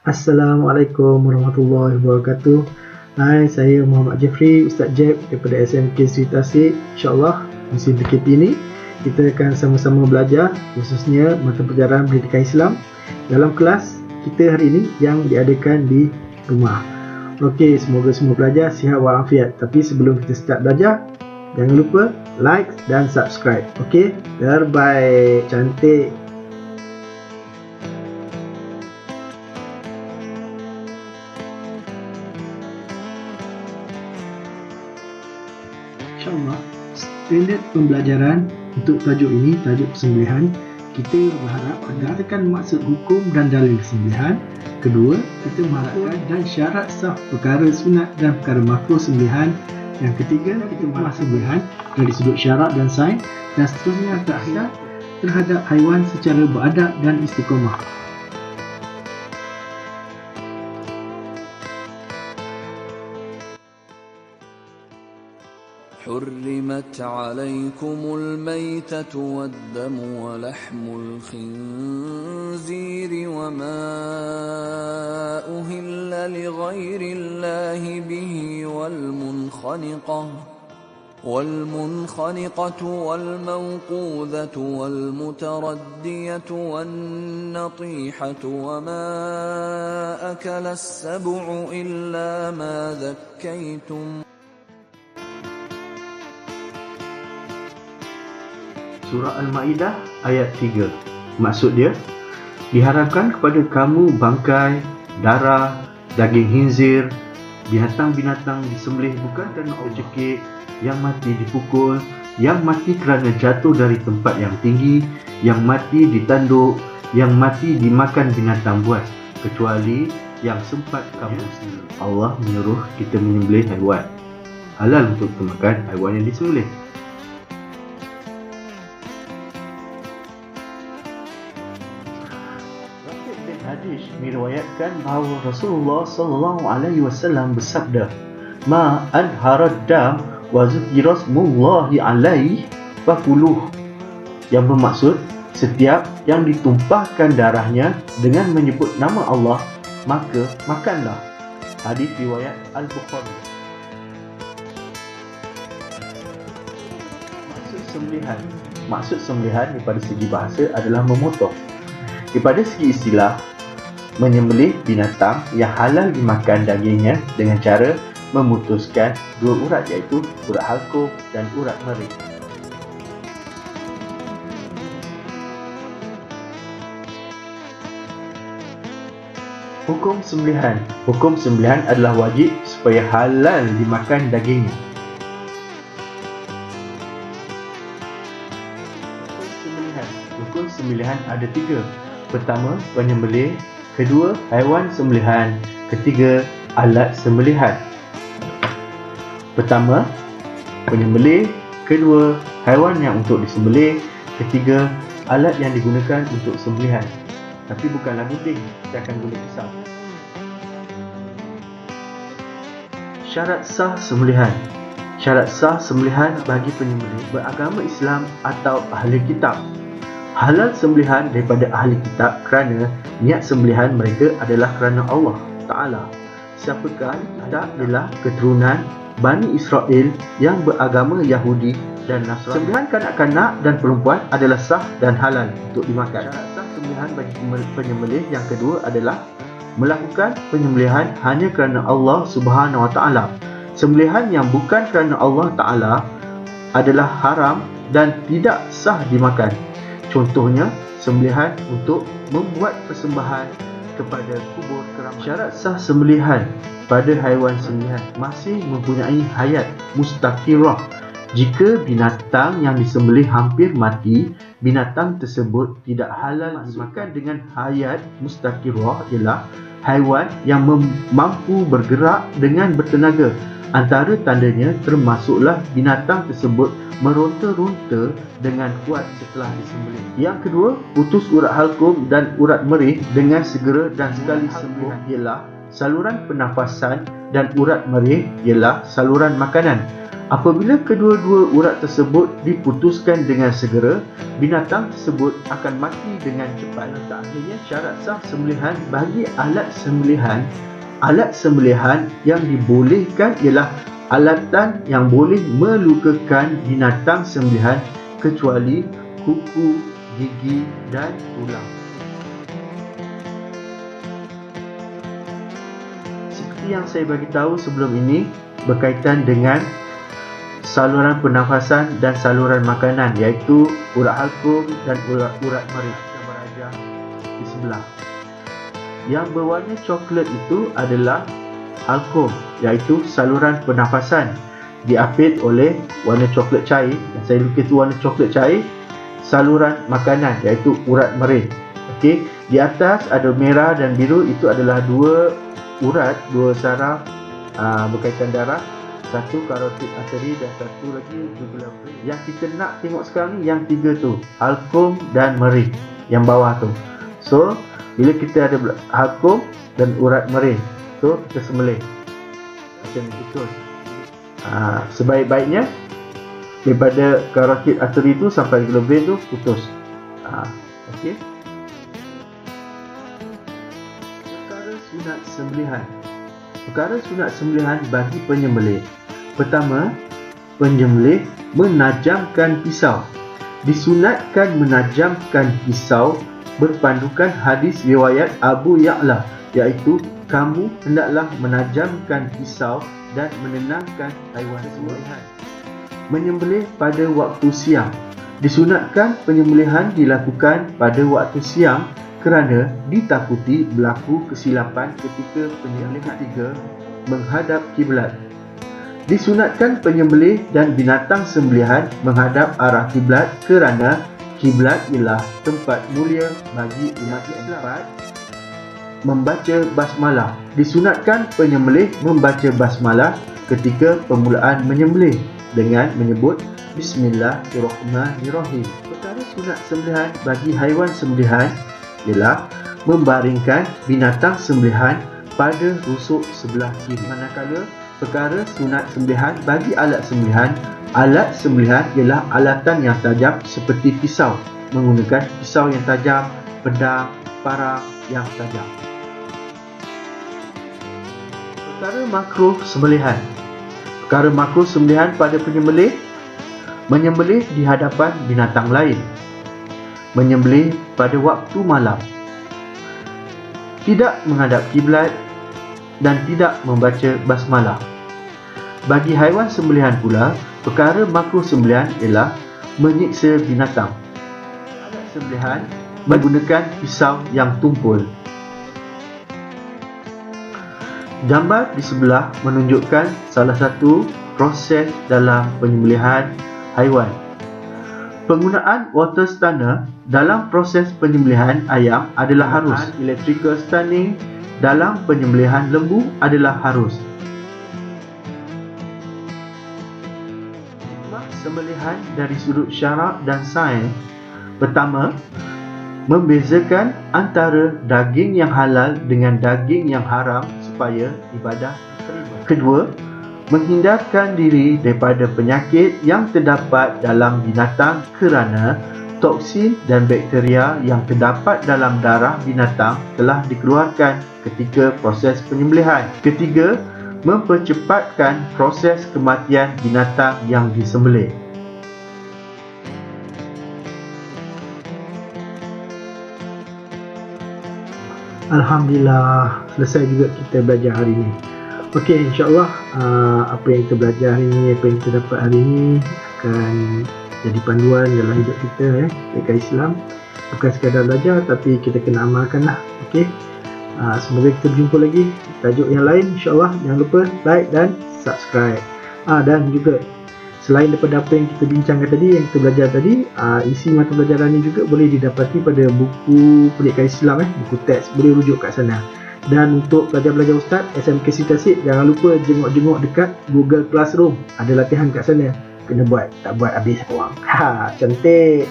Assalamualaikum warahmatullahi wabarakatuh. Hai, saya Muhammad Jeffrey, Ustaz Jeb daripada SMK Sri Tasik. InsyaAllah, musim PKP ini kita akan sama-sama belajar khususnya mata pelajaran Pendidikan Islam dalam kelas kita hari ini yang diadakan di rumah. Okey, semoga semua pelajar sihat walafiat. Tapi sebelum kita start belajar, jangan lupa like dan subscribe. Okey, terbaik, cantik. InsyaAllah, standard pembelajaran untuk tajuk ini, tajuk persembelihan, kita berharap mengatakan maksud hukum dan dalil persembelihan. Kedua, kita mengharapkan dan syarat sah perkara sunat dan perkara makruh sembelihan. Yang ketiga, kita mengarah sembelihan dari sudut syarak dan sains. Dan seterusnya, terakhir, terhadap haiwan secara beradab dan istiqamah. حرمت عليكم الميتة والدم ولحم الخنزير وما أهل لغير الله به والمنخنقة والموقوذة والمتردية والنطيحة وما أكل السبع إلا ما ذكيتم. Surah Al-Ma'idah ayat 3. Maksud dia, diharamkan kepada kamu bangkai, darah, daging khinzir, binatang-binatang disembelih bukan kerana objekik, yang mati dipukul, yang mati kerana jatuh dari tempat yang tinggi, yang mati ditanduk, yang mati dimakan binatang buas, kecuali yang sempat kamu sendiri. Allah menyuruh kita menyembelih haiwan. Halal untuk makan haiwan yang disembelih. Hadis meriwayatkan bahawa Rasulullah sallallahu alaihi wasallam bersabda, "Ma adharad dam wa zikra smullahi alaihi fakuluh." Yang bermaksud, setiap yang ditumpahkan darahnya dengan menyebut nama Allah, maka makanlah. Hadis riwayat Al-Bukhari. Maksud sembelihan daripada segi bahasa adalah memotong. Daripada segi istilah, menyembelih binatang yang halal dimakan dagingnya dengan cara memutuskan dua urat, iaitu urat halkum dan urat merih. Hukum sembelihan. Hukum sembelihan adalah wajib supaya halal dimakan dagingnya. Hukum sembelihan ada 3. Pertama, penyembelih. Kedua, haiwan sembelihan. Ketiga, alat sembelihan. Pertama, penyembelih. Kedua, haiwan yang untuk disembelih. Ketiga, alat yang digunakan untuk sembelihan. Tapi bukanlah gunting, kita akan guna pisau. Syarat sah sembelihan. Syarat sah sembelihan bagi penyembelih beragama Islam atau ahli kitab. Halal sembelihan daripada ahli kitab kerana niat sembelihan mereka adalah kerana Allah Ta'ala. Siapakah kitab ialah keturunan Bani Israel yang beragama Yahudi dan Nasrani. Sembelihan kanak-kanak dan perempuan adalah sah dan halal untuk dimakan. Syarat sah sembelihan bagi penyembelih yang kedua adalah melakukan penyembelihan hanya kerana Allah Subhanahu Wa Ta'ala. Sembelihan yang bukan kerana Allah Ta'ala adalah haram dan tidak sah dimakan. Contohnya, sembelihan untuk membuat persembahan kepada kubur keramat. Syarat sah sembelihan pada haiwan sembelihan masih mempunyai hayat mustaqirah. Jika binatang yang disembelih hampir mati, binatang tersebut tidak halal dimakan. Dengan hayat mustaqirah ialah haiwan yang mampu bergerak dengan bertenaga. Antara tandanya termasuklah binatang tersebut meronta-ronta dengan kuat setelah disembelih. Yang kedua, putus urat halkum dan urat merih dengan segera dan sekali sembuh ialah saluran pernafasan dan urat merih ialah saluran makanan. Apabila kedua-dua urat tersebut diputuskan dengan segera, binatang tersebut akan mati dengan cepat. Akhirnya, syarat sah sembelihan bagi alat sembelihan yang dibolehkan ialah alatan yang boleh melukakan binatang sembelihan kecuali kuku, gigi dan tulang. Seperti yang saya bagi tahu sebelum ini berkaitan dengan saluran pernafasan dan saluran makanan, iaitu urat halkum dan urat maris yang berada di sebelah. Yang berwarna coklat itu adalah halkum, iaitu saluran pernafasan, diapit oleh warna coklat cair. Yang saya lukis itu warna coklat cair. Saluran makanan, iaitu urat maris. Okey, di atas ada merah dan biru, itu adalah dua urat, dua saraf berkaitan darah. Satu karotid arteri dan satu lagi jugular vein. Yang kita nak tengok sekarang ni yang tiga tu, halkum dan maris yang bawah tu. So bila kita ada halkum dan urat maris, so kita sembelih macam putus. Sebaik-baiknya daripada karotid arteri tu sampai jugular vein tu putus. Okey. Perkara sunat sembelihan. Perkara sunat sembelihan bagi penyembelih. Pertama, penyembelih menajamkan pisau. Disunatkan menajamkan pisau berpandukan hadis riwayat Abu Ya'la, iaitu kamu hendaklah menajamkan pisau dan menenangkan haiwan sembelihan. Menyembelih pada waktu siang. Disunatkan penyembelihan dilakukan pada waktu siang kerana ditakuti berlaku kesilapan ketika penyembelihan. Ketiga, menghadap kiblat. Disunatkan penyembelih dan binatang sembelihan menghadap arah kiblat kerana kiblat ialah tempat mulia bagi umat Islam. Membaca basmalah. Disunatkan penyembelih membaca basmalah ketika permulaan menyembelih dengan menyebut Bismillahirrahmanirrahim. Perkara sunat sembelihan bagi haiwan sembelihan ialah membaringkan binatang sembelihan pada rusuk sebelah kiri. Manakala perkara sunat sembelihan bagi alat sembelihan ialah alatan yang tajam seperti pisau, menggunakan pisau yang tajam, pedang, parang yang tajam. Perkara makruh sembelihan. Perkara makruh sembelihan pada penyembelih: menyembelih di hadapan binatang lain, menyembelih pada waktu malam, tidak menghadap kiblat dan tidak membaca basmalah. Bagi haiwan sembelihan pula, perkara makruh sembelihan ialah menyiksa binatang. Alat sembelihan menggunakan pisau yang tumpul. Gambar di sebelah menunjukkan salah satu proses dalam penyembelihan haiwan. Penggunaan water stunner dalam proses penyembelihan ayam adalah harus. Electrical stunning dalam penyembelihan lembu adalah harus. Hikmah sembelihan dari sudut syarak dan sains. Pertama, membezakan antara daging yang halal dengan daging yang haram supaya ibadah diterima. Kedua, menghindarkan diri daripada penyakit yang terdapat dalam binatang kerana toksin dan bakteria yang terdapat dalam darah binatang telah dikeluarkan ketika proses penyembelihan. Ketiga, mempercepatkan proses kematian binatang yang disembelih. Alhamdulillah, selesai juga kita belajar hari ini. Okey, insyaAllah apa yang kita belajar hari ini, apa yang kita dapat hari ini akan jadi panduan dalam hidup kita dekat Islam. Bukan sekadar belajar, tapi kita kena amalkanlah. Okey, semoga kita berjumpa lagi tajuk yang lain, insyaAllah. Jangan lupa like dan subscribe. Dan juga selain daripada apa yang kita bincangkan tadi, yang kita belajar tadi, isi mata pelajaran ini juga boleh didapati pada buku Pendidikan Islam, buku teks, boleh rujuk kat sana. Dan untuk belajar-belajar Ustaz SMK Sri Tasik, jangan lupa jenguk-jenguk dekat Google Classroom, ada latihan kat sana. Kena buat, tak buat habis korang. Cantik.